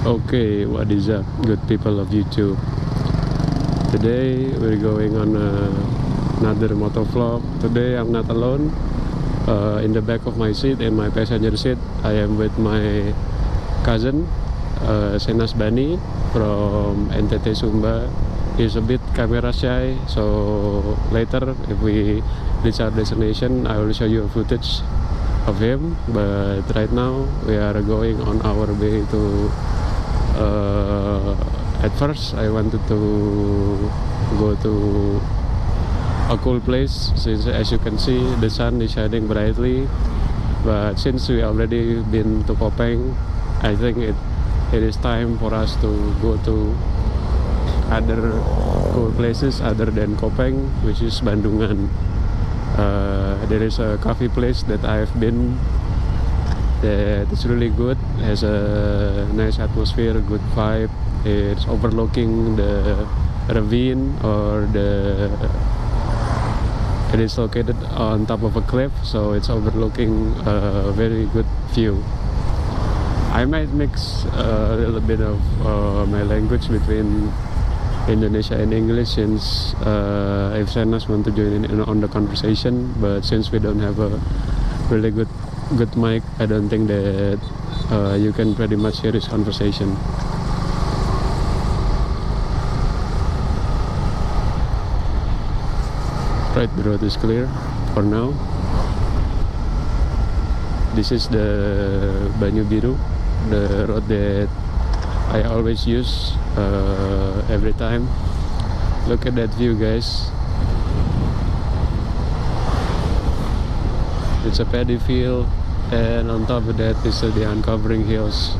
Okay, what is up, good people of YouTube? Today we're going on another motovlog. Today I'm not alone. In the back of my seat, in my passenger seat, I am with my cousin, Senas Bani from NTT Sumba. He's a bit camera shy, so later if we reach our destination, I will show you a footage of him. But right now we are going on our way to at first I wanted to go to a cool place, since as you can see the sun is shining brightly. But since we already been to Kopeng, I think it is time for us to go to other cool places other than Kopeng, which is Bandungan. There is a coffee place that I've been that is really good, has a nice atmosphere, good vibe. It's overlooking the ravine, or it is located on top of a cliff, so it's overlooking a very good view. I might mix a little bit of my language between Indonesia and English, since if Senas want to join in on the conversation, but since we don't have a really good mic, I don't think that you can pretty much hear his conversation. Right, the road is clear for now. This is the Banyu Biru, the road that I always use every time. Look at that view, guys. It's a paddy field, and on top of that is the uncovering hills.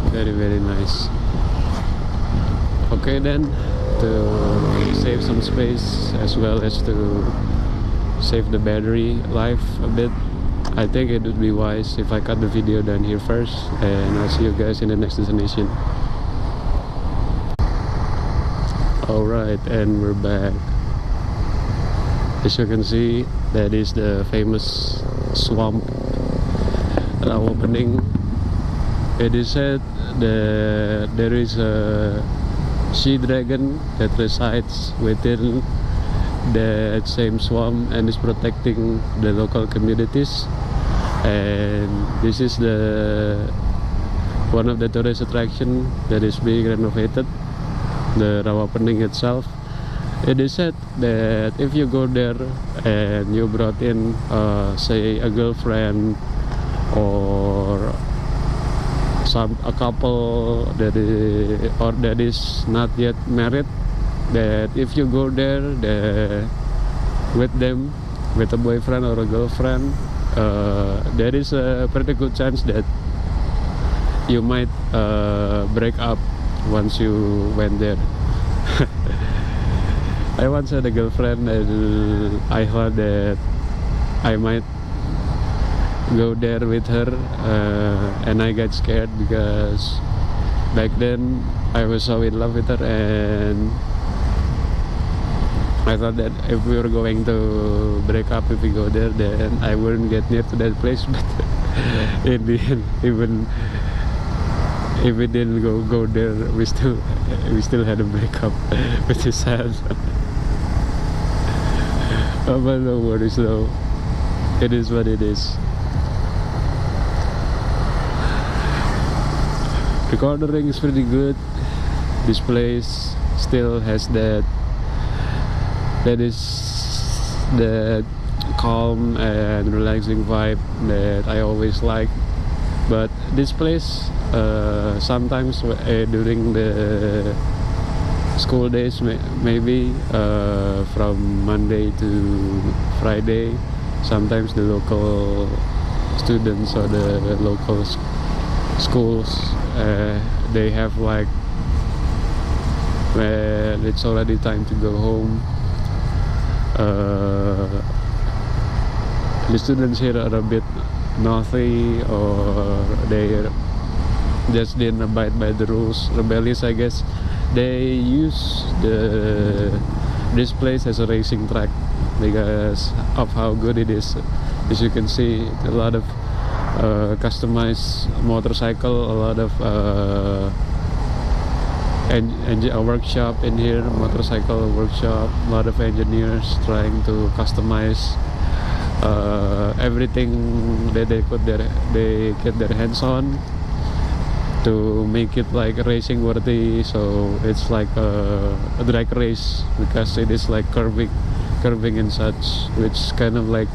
Very, very nice. Okay then, to save some space as well as to save the battery life a bit, I think it would be wise if I cut the video down here first, and I'll see you guys in the next destination. Alright, and we're back. As you can see, that is the famous swamp opening. It is said that there is a sea dragon that resides within that same swamp and is protecting the local communities. And this is one of the tourist attraction that is being renovated, the Rawapening itself. It is said that if you go there and you brought in say a girlfriend or a couple that is not yet married, that if you go there with them, with a boyfriend or a girlfriend, there is a pretty good chance that you might break up once you went there. I once had a girlfriend, and I thought that I might go there with her, and I got scared because back then I was so in love with her, and I thought that if we were going to break up if we go there, then I wouldn't get near to that place. But in the end, even if we didn't go there, we still had a breakup, which is sad. But no worries though, it is what it is. The cornering is pretty good. This place still has that calm and relaxing vibe that I always like. But this place, sometimes during the school days, maybe from Monday to Friday, sometimes the local students or the local schools, they have like, when it's already time to go home, the students here are a bit naughty, or they just didn't abide by the rules, rebellious I guess. They use this place as a racing track because of how good it is. As you can see, a lot of customized motorcycle, a lot of a workshop in here, motorcycle workshop, a lot of engineers trying to customize everything that they get their hands on to make it like racing worthy. So it's like a drag race because it is like curving and such, which kind of like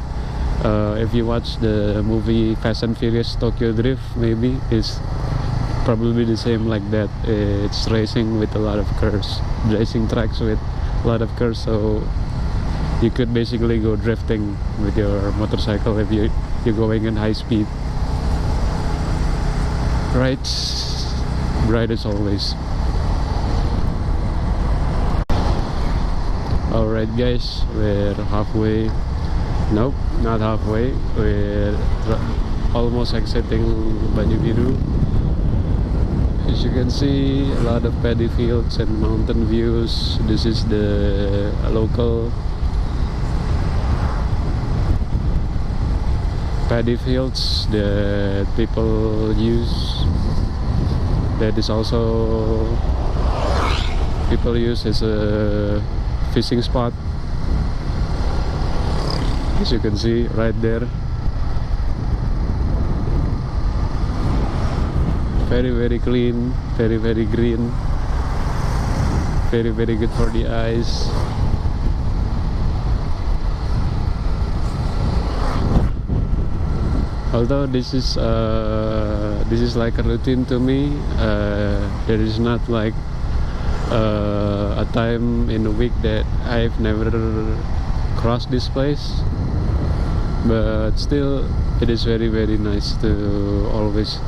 if you watch the movie Fast and Furious Tokyo Drift, maybe it's probably the same like that. It's racing with a lot of curves, racing tracks with a lot of curves, so you could basically go drifting with your motorcycle if you're going in high speed. Right, bright as always. Alright guys, we're halfway. Nope, not halfway. We're almost exiting Banyu Biru. As you can see, a lot of paddy fields and mountain views. This is the local paddy fields that people use. That is also people use as a fishing spot. As you can see right there, very clean, very green, very good for the eyes. Although this is like a routine to me, there is not like a time in a week that I've never crossed this place, but still it is very nice to always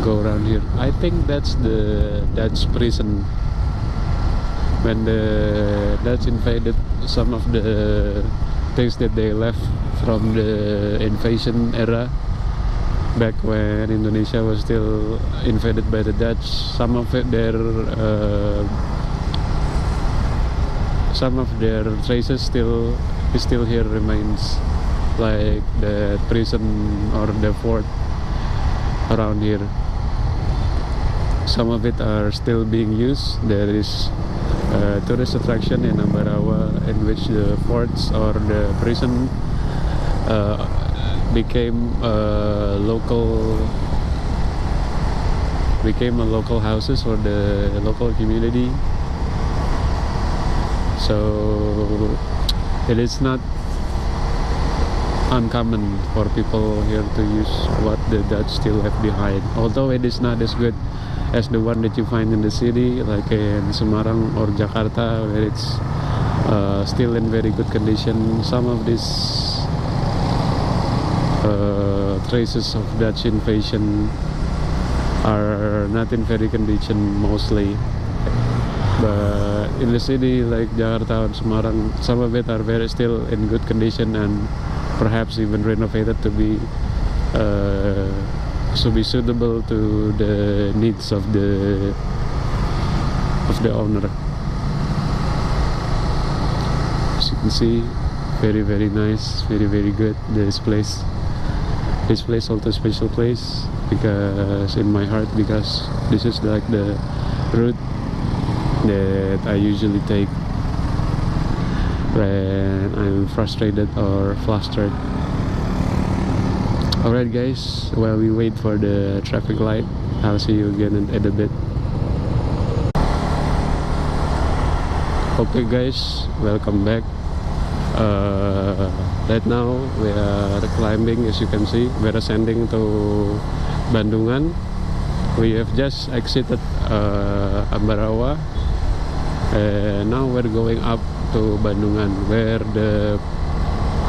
go around here. I think that's the Dutch prison. When the Dutch invaded, some of the things that they left from the invasion era, back when Indonesia was still invaded by the Dutch, some of their traces is still here, remains, like the prison or the fort around here. Some of it are still being used. There is a tourist attraction in Ambarawa in which the forts or the prison became a local houses for the local community. So it is not uncommon for people here to use what the Dutch still left behind, although it is not as good as the one that you find in the city, like in Semarang or Jakarta, where it's still in very good condition. Some of these traces of Dutch invasion are not in very condition mostly, but in the city like Jakarta and Semarang, some of it are very still in good condition and perhaps even renovated to be suitable to the needs of the owner. As you can see, very nice, very good. This place also a special place because in my heart, because this is like the route that I usually take when I'm frustrated or flustered. Alright guys, while we wait for the traffic light, I'll see you again in a bit. Okay guys, welcome back. Right now we are climbing, as you can see, we're ascending to Bandungan. We have just exited Ambarawa, and now we're going up to Bandungan, where the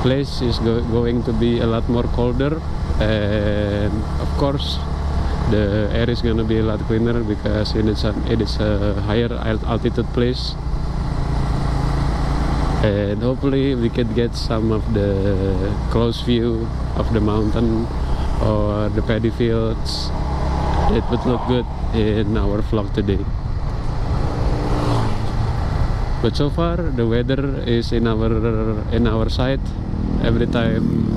place is going to be a lot more colder, and of course the air is gonna be a lot cleaner because it is a higher altitude place, and hopefully we could get some of the close view of the mountain or the paddy fields. It would look good in our vlog today. But so far the weather is in our side. Every time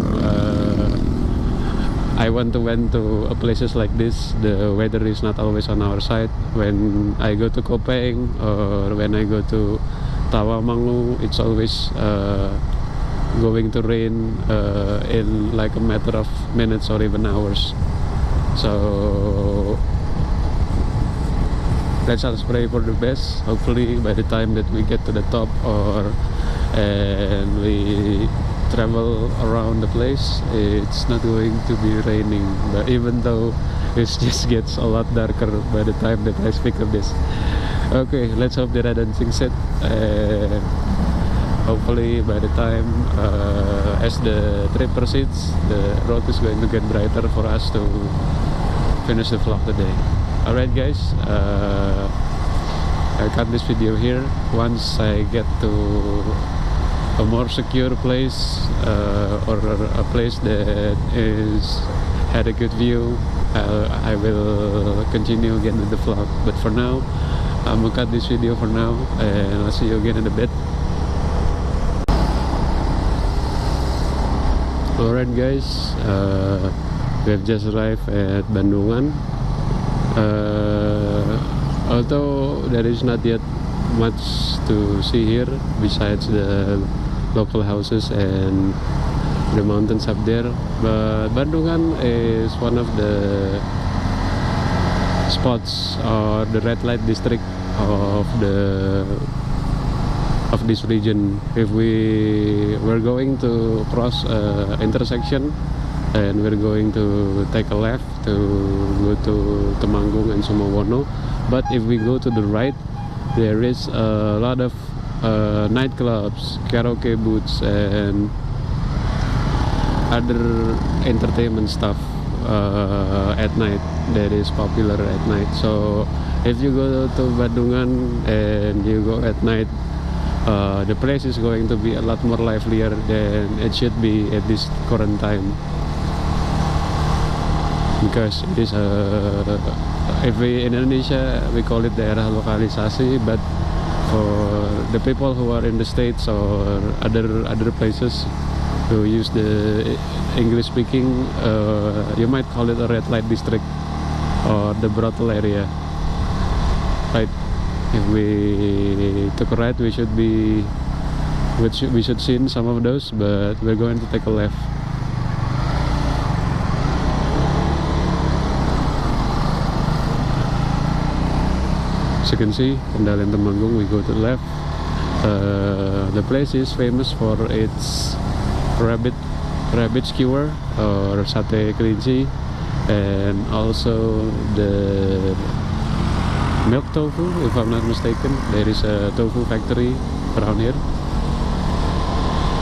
I want to went to places like this. The weather is not always on our side. When I go to Kopeng or when I go to Tawamangu, it's always going to rain in like a matter of minutes or even hours. So let's just pray for the best. Hopefully by the time that we get to the top and we travel around the place, it's not going to be raining. But even though it just gets a lot darker by the time that I speak of this. Okay, let's hope that I don't jinx it. And hopefully by the time as the trip proceeds, the road is going to get brighter for us to finish the vlog today. Alright guys, I cut this video here. Once I get to a more secure place or a place that had a good view, I will continue again with the vlog. But for now, I'm gonna cut this video for now, and I'll see you again in a bit. Alright guys, we have just arrived at Bandungan. Although there is not yet much to see here besides the local houses and the mountains up there, but Bandungan is one of the spots or the red light district of this region. If we were going to cross intersection and we're going to take a left to go to Temanggung and Sumawono, but if we go to the right, there is a lot of nightclubs, karaoke booths, and other entertainment stuff at night that is popular at night. So if you go to Bandungan and you go at night, the place is going to be a lot more livelier than it should be at this current time, because it is if we in Indonesia we call it daerah lokalisasi, but for the people who are in the States or other places who use the English speaking, you might call it a red light district or the brothel area, right? If we took a right, we should see some of those, but we're going to take a left. As you can see, Kendalan Temanggung, we go to the left. The place is famous for its rabbit skewer or sate kelinci, and also the milk tofu, if I'm not mistaken. There is a tofu factory around here,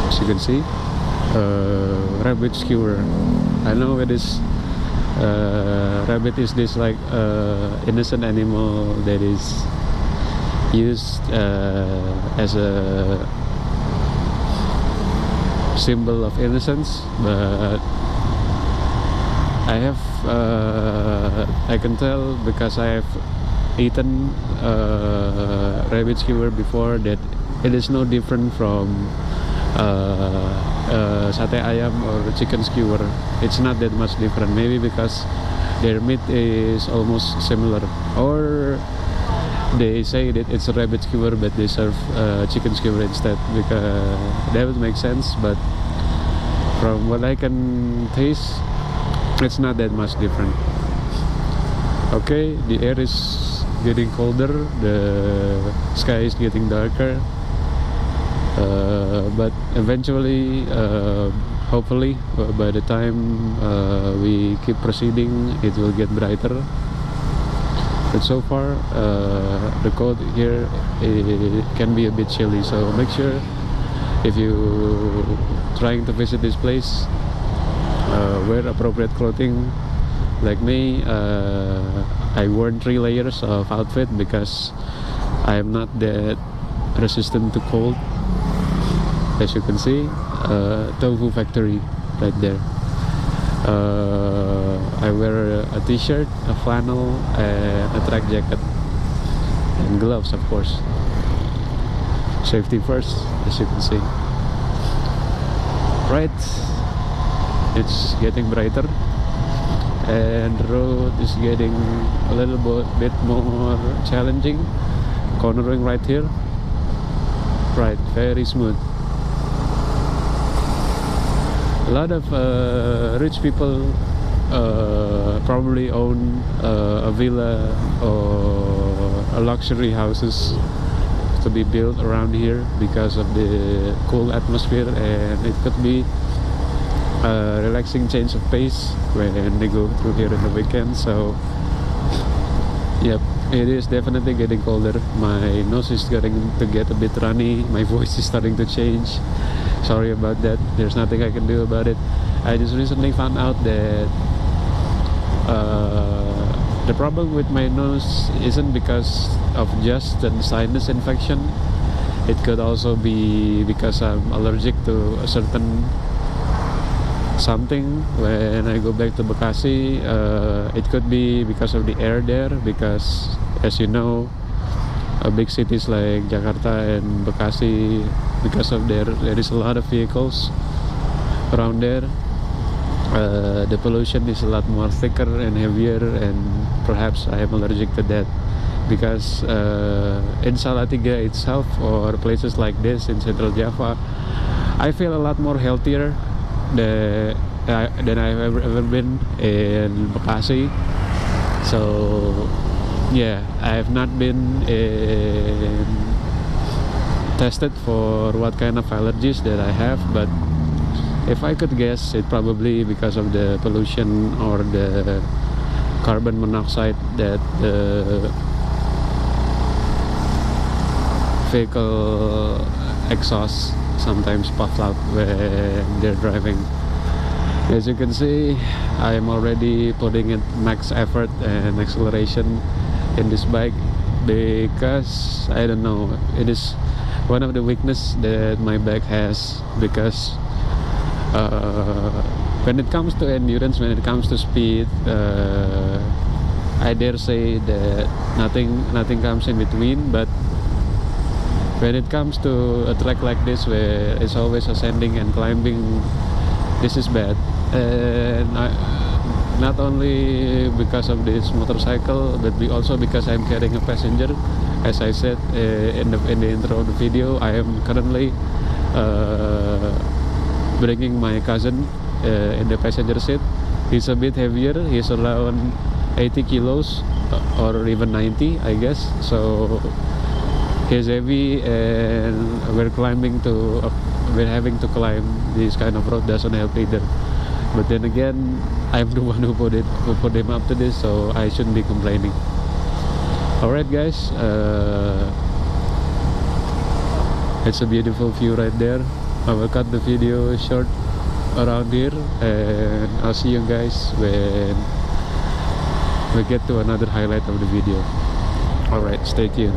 as you can see. Rabbit skewer, I know it is. Rabbit is this like innocent animal that is used as a symbol of innocence, but I can tell because I have eaten rabbit skewer before that it is no different from sate ayam or chicken skewer. It's not that much different, maybe because their meat is almost similar, or they say that it's a rabbit skewer but they serve chicken skewer instead, because that would make sense. But from what I can taste, it's not that much different. Okay, the air is getting colder, the sky is getting darker, but eventually, hopefully by the time we keep proceeding, it will get brighter. But so far the cold here, it can be a bit chilly, so make sure if you trying to visit this place, wear appropriate clothing. Like me, I wore 3 layers of outfit because I am not that resistant to cold. As you can see, tofu factory right there. I wear a t-shirt, a flannel, and a track jacket, and gloves, of course. Safety first, as you can see. Right, it's getting brighter. and the road is getting a little bit more challenging. Cornering right here, right, very smooth. A lot of rich people probably own a villa or a luxury houses to be built around here because of the cool atmosphere, and it could be a relaxing change of pace when they go through here in the weekend. So yep, it is definitely getting colder. My nose is getting to get a bit runny, my voice is starting to change. Sorry about that, there's nothing I can do about it. I just recently found out that the problem with my nose isn't because of just a sinus infection. It could also be because I'm allergic to a certain something when I go back to Bekasi. It could be because of the air there, because as you know, big cities like Jakarta and Bekasi, because of there is a lot of vehicles around there. The pollution is a lot more thicker and heavier, and perhaps I am allergic to that, because in Salatiga itself, or places like this in Central Java, I feel a lot more healthier than I've ever been in Bekasi. So yeah, I have not been tested for what kind of allergies that I have, but if I could guess, it probably because of the pollution or the carbon monoxide that the vehicle exhaust sometimes puff out when they're driving. As you can see, I am already putting in max effort and acceleration in this bike, because I don't know, it is one of the weakness that my bike has, because when it comes to endurance, when it comes to speed, I dare say that nothing comes in between. But when it comes to a track like this, where it's always ascending and climbing, this is bad. And not only because of this motorcycle, but also because I'm carrying a passenger. As I said in the intro of the video, I am currently bringing my cousin in the passenger seat. He's a bit heavier, he's around 80 kilos or even 90, I guess. So he's heavy, and we're having to climb this kind of road. Doesn't help either. But then again, I'm the one who put him up to this, so I shouldn't be complaining. Alright guys, it's a beautiful view right there. I will cut the video short around here, and I'll see you guys when we get to another highlight of the video. Alright, stay tuned.